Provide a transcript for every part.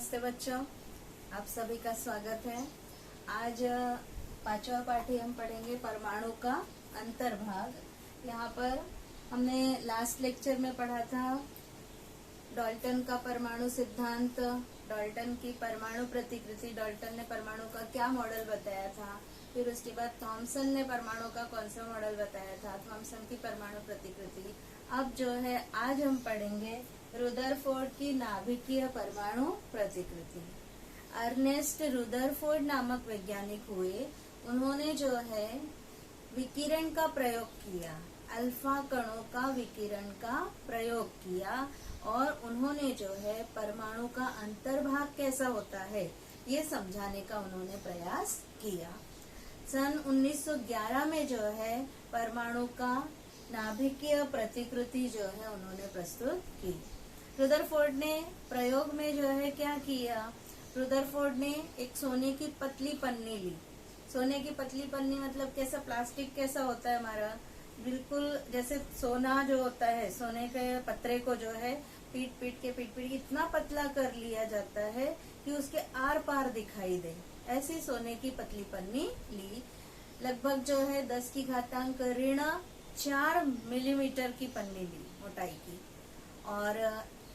नमस्ते बच्चों, आप सभी का स्वागत है। आज पांचवा पाठ हम पढ़ेंगे परमाणु का अंतर्भाग। यहाँ पर हमने लास्ट लेक्चर में पढ़ा था डाल्टन का परमाणु सिद्धांत, डाल्टन की परमाणु प्रतिकृति, डाल्टन ने परमाणु का क्या मॉडल बताया था। फिर उसके बाद थॉमसन ने परमाणु का कौन सा मॉडल बताया था, थॉमसन की परमाणु प्रतिकृति। अब जो है आज हम पढ़ेंगे रुदरफोर्ड की नाभिकीय परमाणु प्रतिकृति। अर्नेस्ट रुदरफोर्ड नामक वैज्ञानिक हुए। उन्होंने जो है विकिरण का प्रयोग किया, अल्फा कणों का विकिरण का प्रयोग किया और उन्होंने जो है परमाणु का अंतर्भाग कैसा होता है ये समझाने का उन्होंने प्रयास किया। सन 1911 में जो है परमाणु का नाभिकीय प्रतिकृति जो है उन्होंने प्रस्तुत की। रुदरफोर्ड ने प्रयोग में जो है क्या किया, रुदरफोर्ड ने एक सोने की पतली पन्नी ली। सोने की पतली पन्नी मतलब कैसा, प्लास्टिक कैसा होता है हमारा, बिल्कुल जैसे सोना जो होता है, सोने के पत्रे को जो है पीट पीट के इतना पतला कर लिया जाता है कि उसके आर पार दिखाई दे, ऐसी सोने की पतली पन्नी ली। लगभग जो है 10 की घातांक ऋण 4 मिलीमीटर की पन्नी ली मोटाई की, और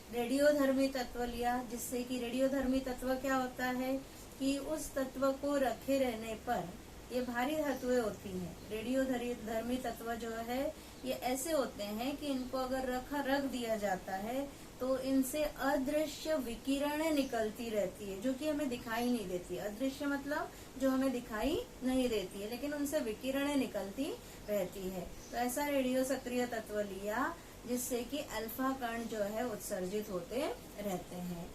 रेडियोधर्मी तत्व लिया, जिससे कि रेडियोधर्मी तत्व क्या होता है कि उस तत्व को रखे रहने पर, ये भारी धातुएं होती हैं, रेडियोधर्मी तत्व जो है ये ऐसे होते हैं कि इनको अगर रख दिया जाता है तो इनसे अदृश्य विकिरणें निकलती रहती है जो कि हमें दिखाई नहीं देती। अदृश्य मतलब जो हमें दिखाई नहीं देती है, लेकिन उनसे विकिरणें निकलती रहती है। तो ऐसा रेडियो सक्रिय तत्व लिया जिससे कि अल्फा कण जो है उत्सर्जित होते रहते हैं,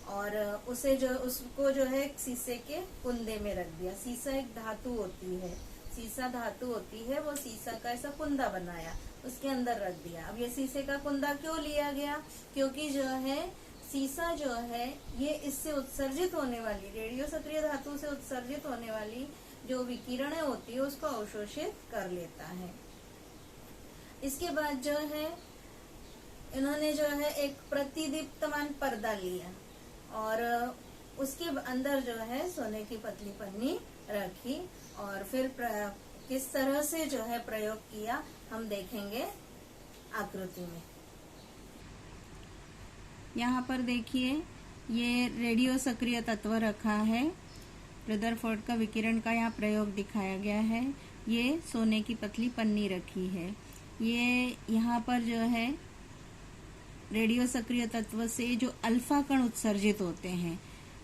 और उसको जो है शीशे के कुंदे में रख दिया। शीशा एक धातु होती है, शीशा धातु होती है, वो शीशा का ऐसा कुंदा बनाया, उसके अंदर रख दिया। अब ये शीशे का कुंदा क्यों लिया गया, क्योंकि जो है शीशा जो है ये इससे उत्सर्जित होने वाली, रेडियो सक्रिय धातु से उत्सर्जित होने वाली जो विकिरणें होती है उसको अवशोषित कर लेता है। इसके बाद जो है इन्होंने जो है एक प्रतिदीप्तमान पर्दा लिया और उसके अंदर जो है सोने की पतली पन्नी रखी, और फिर किस तरह से जो है प्रयोग किया हम देखेंगे आकृति में। यहाँ पर देखिए ये रेडियो सक्रिय तत्व रखा है, रुदरफोर्ड का विकिरण का यहाँ प्रयोग दिखाया गया है। ये सोने की पतली पन्नी रखी है, ये यहाँ पर जो है रेडियो सक्रिय तत्व से जो अल्फा कण उत्सर्जित होते हैं,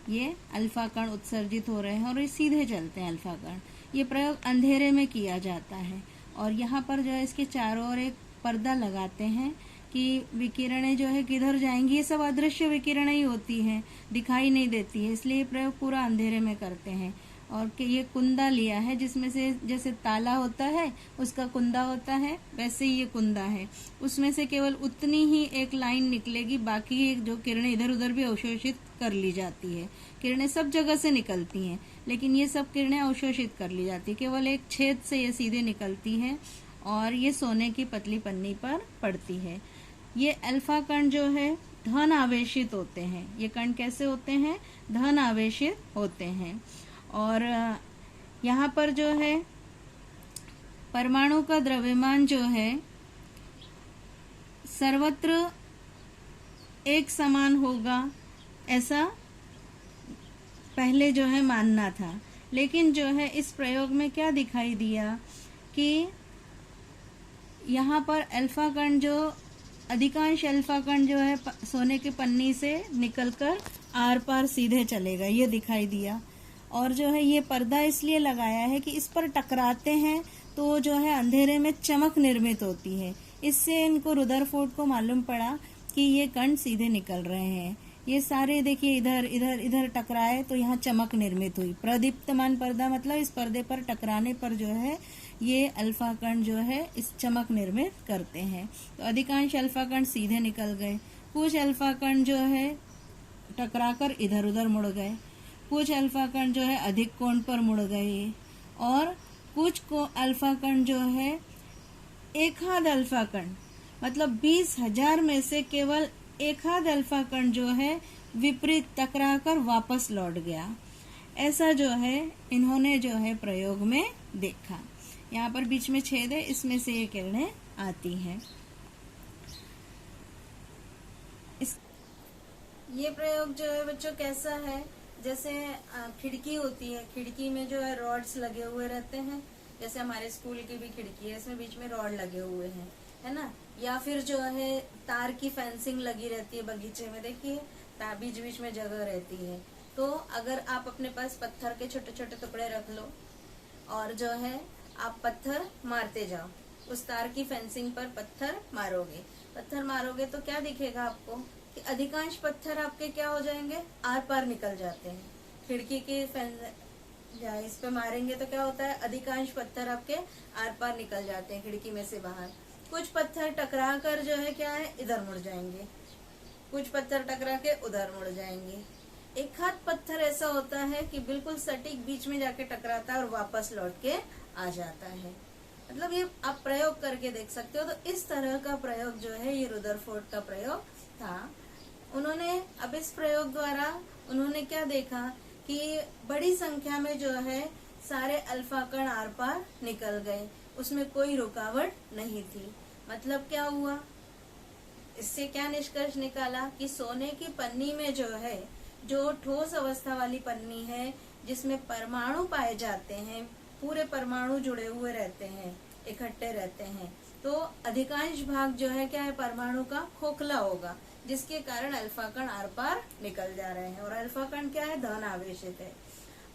ये अल्फा कण उत्सर्जित हो रहे हैं और ये सीधे चलते हैं अल्फा कण। ये प्रयोग अंधेरे में किया जाता है और यहाँ पर जो है इसके चारों ओर एक पर्दा लगाते हैं कि विकिरणें जो है किधर जाएंगी, ये सब अदृश्य विकिरणें ही होती हैं, दिखाई नहीं देती है, इसलिए ये प्रयोग पूरा अंधेरे में करते हैं। और ये कुंदा लिया है जिसमें से जैसे ताला होता है उसका कुंदा होता है, वैसे ही ये कुंदा है, उसमें से केवल उतनी ही एक लाइन निकलेगी, बाकी जो किरणें इधर उधर भी अवशोषित कर ली जाती है। किरणें सब जगह से निकलती हैं लेकिन ये सब किरणें अवशोषित कर ली जाती है, केवल एक छेद से ये सीधे निकलती हैं और ये सोने की पतली पन्नी पर पड़ती है। ये अल्फा कण जो है धन आवेशित होते हैं। ये कण कैसे होते हैं, धन आवेशित होते हैं। और यहाँ पर जो है परमाणु का द्रव्यमान जो है सर्वत्र एक समान होगा, ऐसा पहले जो है मानना था, लेकिन जो है इस प्रयोग में क्या दिखाई दिया कि यहाँ पर अल्फा कण जो अधिकांश अल्फा कण जो है सोने की पन्नी से निकलकर आर पार सीधे चलेगा, ये दिखाई दिया। और जो है ये पर्दा इसलिए लगाया है कि इस पर टकराते हैं तो जो है अंधेरे में चमक निर्मित होती है। इससे इनको रुदरफोर्ड को मालूम पड़ा कि ये कण सीधे निकल रहे हैं। ये सारे देखिए इधर इधर इधर टकराए तो यहाँ चमक निर्मित हुई। प्रदीप्तमान पर्दा मतलब इस पर्दे पर टकराने पर जो है ये अल्फा कण जो है इस चमक निर्मित करते हैं। तो अधिकांश अल्फा कण सीधे निकल गए, कुछ अल्फा कण जो है टकराकर इधर उधर मुड़ गए, कुछ अल्फा कण जो है अधिक कोण पर मुड़ गए, और कुछ को अल्फा कण जो है एकाध अल्फा कण मतलब 20,000 में से केवल एकाध अल्फा कण जो है विपरीत टकरा कर वापस लौट गया। ऐसा जो है इन्होंने जो है प्रयोग में देखा। यहाँ पर बीच में छेद है, इसमें से ये किरणें आती हैं। ये प्रयोग जो है बच्चों कैसा है, जैसे खिड़की होती है, खिड़की में जो है रॉड्स लगे हुए रहते हैं, जैसे हमारे स्कूल की भी खिड़की है, इसमें बीच में रॉड लगे हुए हैं, है ना। या फिर जो है तार की फेंसिंग लगी रहती है बगीचे में, देखिए बीच बीच में जगह रहती है। तो अगर आप अपने पास पत्थर के छोटे छोटे टुकड़े रख लो और जो है आप पत्थर मारते जाओ, उस तार की फेंसिंग पर पत्थर मारोगे तो क्या दिखेगा आपको कि अधिकांश पत्थर आपके क्या हो जाएंगे, आर पार निकल जाते हैं। खिड़की की इस पे मारेंगे तो क्या होता है, अधिकांश पत्थर आपके आर पार निकल जाते हैं खिड़की में से बाहर। कुछ पत्थर टकरा कर जो है क्या है, इधर मुड़ जाएंगे, कुछ पत्थर टकरा के उधर मुड़ जाएंगे। एक हाथ पत्थर ऐसा होता है कि बिल्कुल सटीक बीच में जाके टकराता है और वापस लौट के आ जाता है। मतलब ये आप प्रयोग करके देख सकते हो। तो इस तरह का प्रयोग जो है ये रुदरफोर्ड का प्रयोग था। उन्होंने अब इस प्रयोग द्वारा उन्होंने क्या देखा कि बड़ी संख्या में जो है सारे अल्फा कण आर पार निकल गए, उसमें कोई रुकावट नहीं थी। मतलब क्या हुआ, इससे क्या निष्कर्ष निकाला कि सोने की पन्नी में जो है, जो ठोस अवस्था वाली पन्नी है जिसमें परमाणु पाए जाते हैं, पूरे परमाणु जुड़े हुए रहते हैं, इकट्ठे रहते हैं, तो अधिकांश भाग जो है क्या है, परमाणु का खोखला होगा, जिसके कारण अल्फा कण आर पार निकल जा रहे हैं। और अल्फा कण क्या है, धन आवेशित है।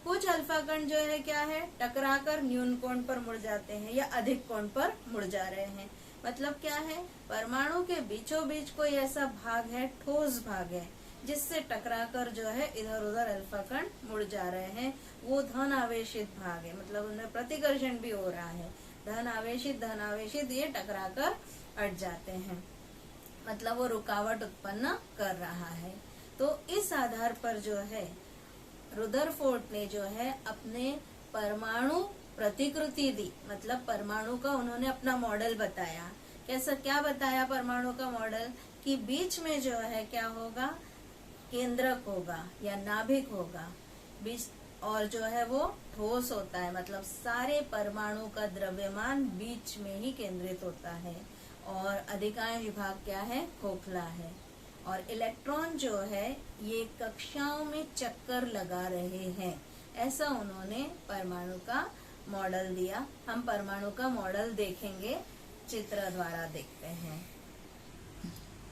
कुछ अल्फा कण जो है क्या है, टकराकर न्यून कोण पर मुड़ जाते हैं या अधिक कोण पर मुड़ जा रहे हैं। मतलब क्या है, परमाणु के बीचों बीच कोई ऐसा भाग है, ठोस भाग है, जिससे टकराकर जो है इधर उधर अल्फा कण मुड़ जा रहे हैं, वो धन आवेशित भाग है। मतलब उनमें प्रतिकर्षण भी हो रहा है, धन आवेशित ये टकराकर अट जाते हैं, मतलब वो रुकावट उत्पन्न कर रहा है। तो इस आधार पर जो है रुदरफोर्ड ने जो है अपने परमाणु प्रतिकृति दी, मतलब परमाणु का उन्होंने अपना मॉडल बताया। कैसा, क्या बताया परमाणु का मॉडल, कि बीच में जो है क्या होगा, केंद्रक होगा या नाभिक होगा बीच, और जो है वो ठोस होता है, मतलब सारे परमाणु का द्रव्यमान बीच में ही केंद्रित होता है, और अधिकांश भाग क्या है, खोखला है। और इलेक्ट्रॉन जो है ये कक्षाओं में चक्कर लगा रहे हैं, ऐसा उन्होंने परमाणु का मॉडल दिया। हम परमाणु का मॉडल देखेंगे, चित्र द्वारा देखते हैं।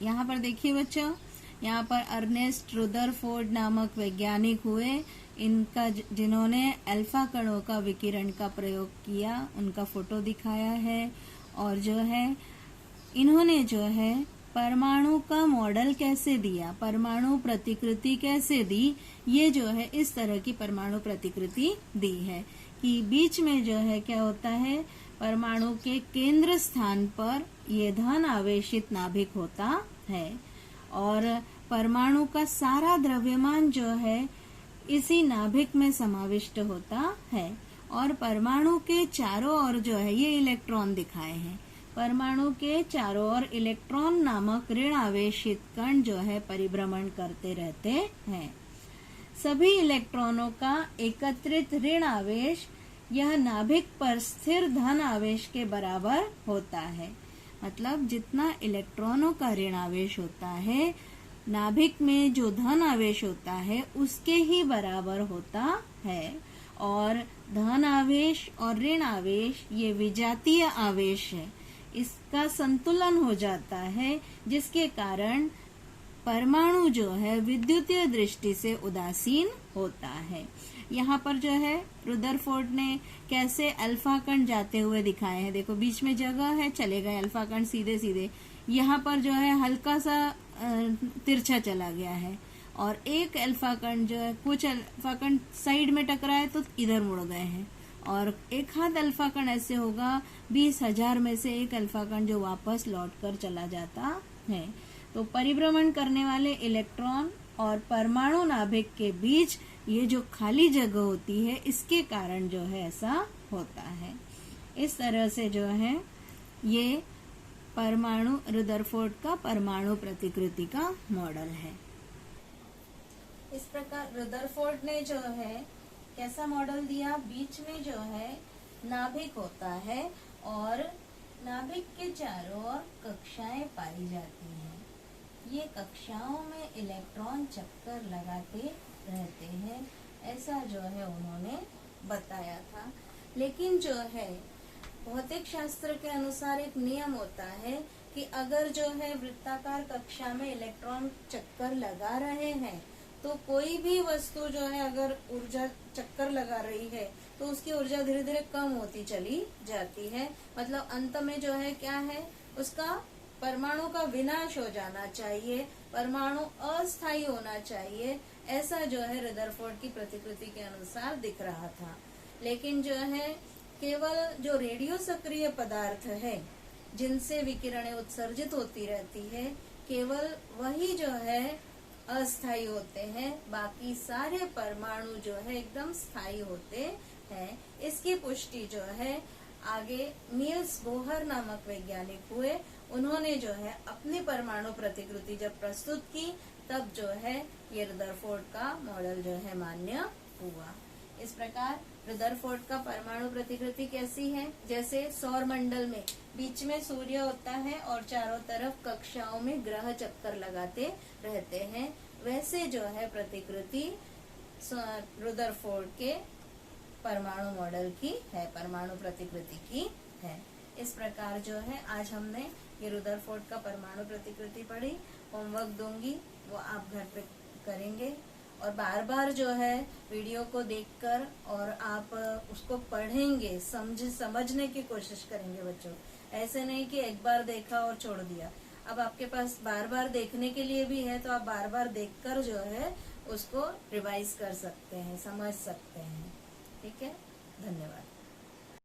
यहाँ पर देखिए बच्चों, यहाँ पर अर्नेस्ट रुदरफोर्ड नामक वैज्ञानिक हुए, इनका जिन्होंने अल्फा कणों का विकिरण का प्रयोग किया, उनका फोटो दिखाया है। और जो है इन्होंने जो है परमाणु का मॉडल कैसे दिया, परमाणु प्रतिकृति कैसे दी, ये जो है इस तरह की परमाणु प्रतिकृति दी है कि बीच में जो है क्या होता है, परमाणु के केंद्र स्थान पर ये धन आवेशित नाभिक होता है, और परमाणु का सारा द्रव्यमान जो है इसी नाभिक में समाविष्ट होता है। और परमाणु के चारों ओर जो है ये इलेक्ट्रॉन दिखाए हैं, परमाणु के चारों ओर इलेक्ट्रॉन नामक ऋण आवेशित कण जो है परिभ्रमण करते रहते हैं। सभी इलेक्ट्रॉनों का एकत्रित ऋण आवेश यह नाभिक पर स्थिर धन आवेश के बराबर होता है। मतलब जितना इलेक्ट्रॉनों का ऋण आवेश होता है, नाभिक में जो धन आवेश होता है उसके ही बराबर होता है। और धन आवेश और ऋण आवेश ये विजातीय आवेश है, इसका संतुलन हो जाता है, जिसके कारण परमाणु जो है विद्युतीय दृष्टि से उदासीन होता है। यहाँ पर जो है रुदरफोर्ड ने कैसे अल्फा कण जाते हुए दिखाए हैं। देखो बीच में जगह है, चले गए अल्फा कण सीधे सीधे। यहाँ पर जो है हल्का सा तिरछा चला गया है, और एक अल्फा कण जो है, कुछ अल्फा कण साइड में टकराए तो इधर मुड़ गए हैं, और एक हाथ अल्फा कण ऐसे होगा 20,000 में से एक अल्फा कण जो वापस लौट कर चला जाता है। तो परिभ्रमण करने वाले इलेक्ट्रॉन और परमाणु नाभिक के बीच ये जो खाली जगह होती है, इसके कारण जो है ऐसा होता है। इस तरह से जो है ये परमाणु रुदरफोर्ड का परमाणु प्रतिकृति का मॉडल है। इस प्रकार रदरफोर्ड ने जो है कैसा मॉडल दिया, बीच में जो है नाभिक होता है और नाभिक के चारों ओर कक्षाएं पाई जाती हैं। ये कक्षाओं में इलेक्ट्रॉन चक्कर लगाते रहते हैं, ऐसा जो है उन्होंने बताया था। लेकिन जो है भौतिक शास्त्र के अनुसार एक नियम होता है कि अगर जो है वृत्ताकार कक्षा में इलेक्ट्रॉन चक्कर लगा रहे हैं तो कोई भी वस्तु जो है अगर ऊर्जा चक्कर लगा रही है तो उसकी ऊर्जा धीरे धीरे कम होती चली जाती है। मतलब अंत में जो है क्या है, उसका परमाणु का विनाश हो जाना चाहिए, परमाणु अस्थायी होना चाहिए, ऐसा जो है रदरफोर्ड की प्रतिकृति के अनुसार दिख रहा था। लेकिन जो है केवल जो रेडियो सक्रिय पदार्थ है जिनसे विकिरणें उत्सर्जित होती रहती है, केवल वही जो है अस्थायी होते हैं, बाकी सारे परमाणु जो है एकदम स्थायी होते हैं। इसकी पुष्टि जो है आगे नील्स बोहर नामक वैज्ञानिक हुए, उन्होंने जो है अपनी परमाणु प्रतिकृति जब प्रस्तुत की तब जो है ये रदरफोर्ड का मॉडल जो है मान्य हुआ। इस प्रकार रदरफोर्ड का परमाणु प्रतिकृति कैसी है, जैसे सौर मंडल में बीच में सूर्य होता है और चारों तरफ कक्षाओं में ग्रह चक्कर लगाते रहते हैं, वैसे जो है प्रतिकृति रदरफोर्ड के परमाणु मॉडल की है, परमाणु प्रतिकृति की है। इस प्रकार जो है आज हमने ये रदरफोर्ड का परमाणु प्रतिकृति पढ़ी। होमवर्क दूंगी, वो आप घर पे करेंगे और बार बार जो है वीडियो को देखकर और आप उसको पढ़ेंगे, समझने की कोशिश करेंगे बच्चों। ऐसे नहीं कि एक बार देखा और छोड़ दिया। अब आपके पास बार बार देखने के लिए भी है तो आप बार बार देखकर जो है उसको रिवाइज कर सकते हैं, समझ सकते हैं। ठीक है।